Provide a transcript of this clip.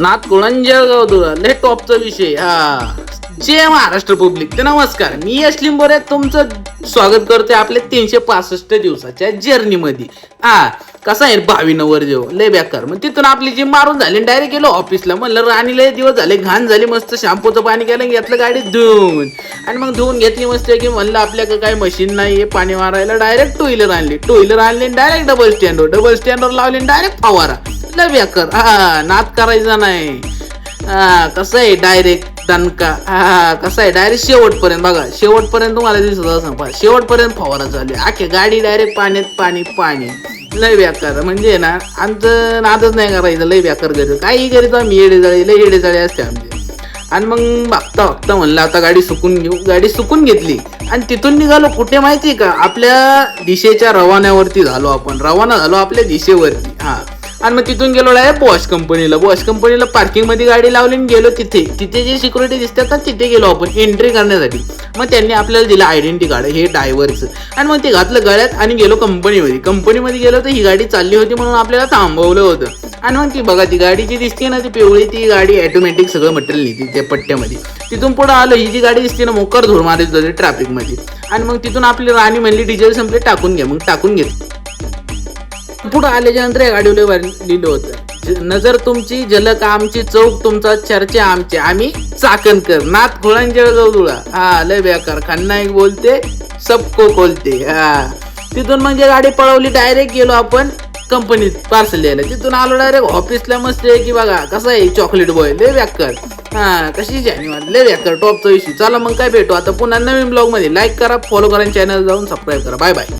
नाथ कुळंजळगाव धुळा लय टॉपचा विषय. जय महाराष्ट्र पब्लिक. तर नमस्कार, मी यश लिंबोरे तुमचं स्वागत करतोय आपल्या 365 दिवसाच्या जर्नी मध्ये. कसा आहे 22 नवर जेव लय बेकार. मग तिथून आपली जी मारून झाली डायरेक्ट गेलो ऑफिसला. म्हणलं राणी लय दिवस झाले घाण झाली, मस्त शॅम्पूचं पाणी केलं घेतलं गाडीत धुवून आणि मग धुवून घेतली मस्त की म्हणलं आपल्याकडे काही मशीन नाही पाणी मारायला. डायरेक्ट टू व्हीलर आणली डायरेक्ट डबल स्टँडवर लावली डायरेक्ट फवारा. लय बेकार. नाद करायचा नाही. कसं आहे डायरेक्ट दणका. कसं आहे डायरेक्ट शेवटपर्यंत बघा, शेवटपर्यंत तुम्हाला दिसत असं शेवटपर्यंत फवारा चालू. आखे गाडी डायरेक्ट पाण्यात पाणी. लय बेकार म्हणजे ना आमचं नादच नाही करायचं. लय बेकार करीत काही करीत आम्ही येडेजाळी असते आमची. आणि मग बघता म्हणलं आता गाडी सुकून घेऊ. गाडी सुकून घेतली आणि तिथून निघालो कुठे माहिती का, आपल्या दिशेच्या रवान्यावरती झालो. आपण रवाना झालो आपल्या दिशेवरती. आणि मग तिथून गेलो डायरेक्ट बॉश कंपनीला पार्किंग मध्ये गाडी लावली आणि गेलो तिथे जे सिक्युरिटी दिसतात ना तिथे गेलो आपण एंट्री करण्यासाठी. मग त्यांनी आपल्याला दिलं आयडेंटिटी कार्ड हे ड्रायव्हरचं आणि मग ते घातलं गळ्यात आणि गेलो कंपनीमध्ये गेलो तर ही गाडी चालली होती म्हणून आपल्याला थांबवलं होतं. आणि मग ती बघा ती गाडी जी दिसते ना ती पिवळी ती गाडी ऑटोमॅटिक सगळं मटेरियल नेते त्या पट्ट्यामध्ये. तिथून पुढे आलो ही जी गाडी दिसते ना मोकर धूर मारत होते ट्रॅफिक मध्ये. आणि मग तिथून आपली राणी म्हणली डिझेल संपले टाकून घ्या. मग टाकून घेतलं. पुढे आल्याच्या नंतर या गाडीवर लिहिलं होतं नजर तुमची झलक आमची चौक तुमचा चर्चा आमचे आम्ही चाकणकर नाथ कुळंजळगाव धुळा. लय बेकार. खन्नाईक बोलते सबको खोलते. तिथून म्हणजे गाडी पळवली डायरेक्ट गेलो आपण कंपनीत पार्सल द्यायला. तिथून आलो डायरेक्ट ऑफिसला मस्त आहे की बघा कसं आहे चॉकलेट बॉय लय बेकार. कशी जानी लय बेकार टॉपचा विषय. चला मग काय भेटू आता पुन्हा नवीन ब्लॉग मध्ये. लाईक करा, फॉलो करा, चॅनल जाऊन सबस्क्राईब करा. Bye bye.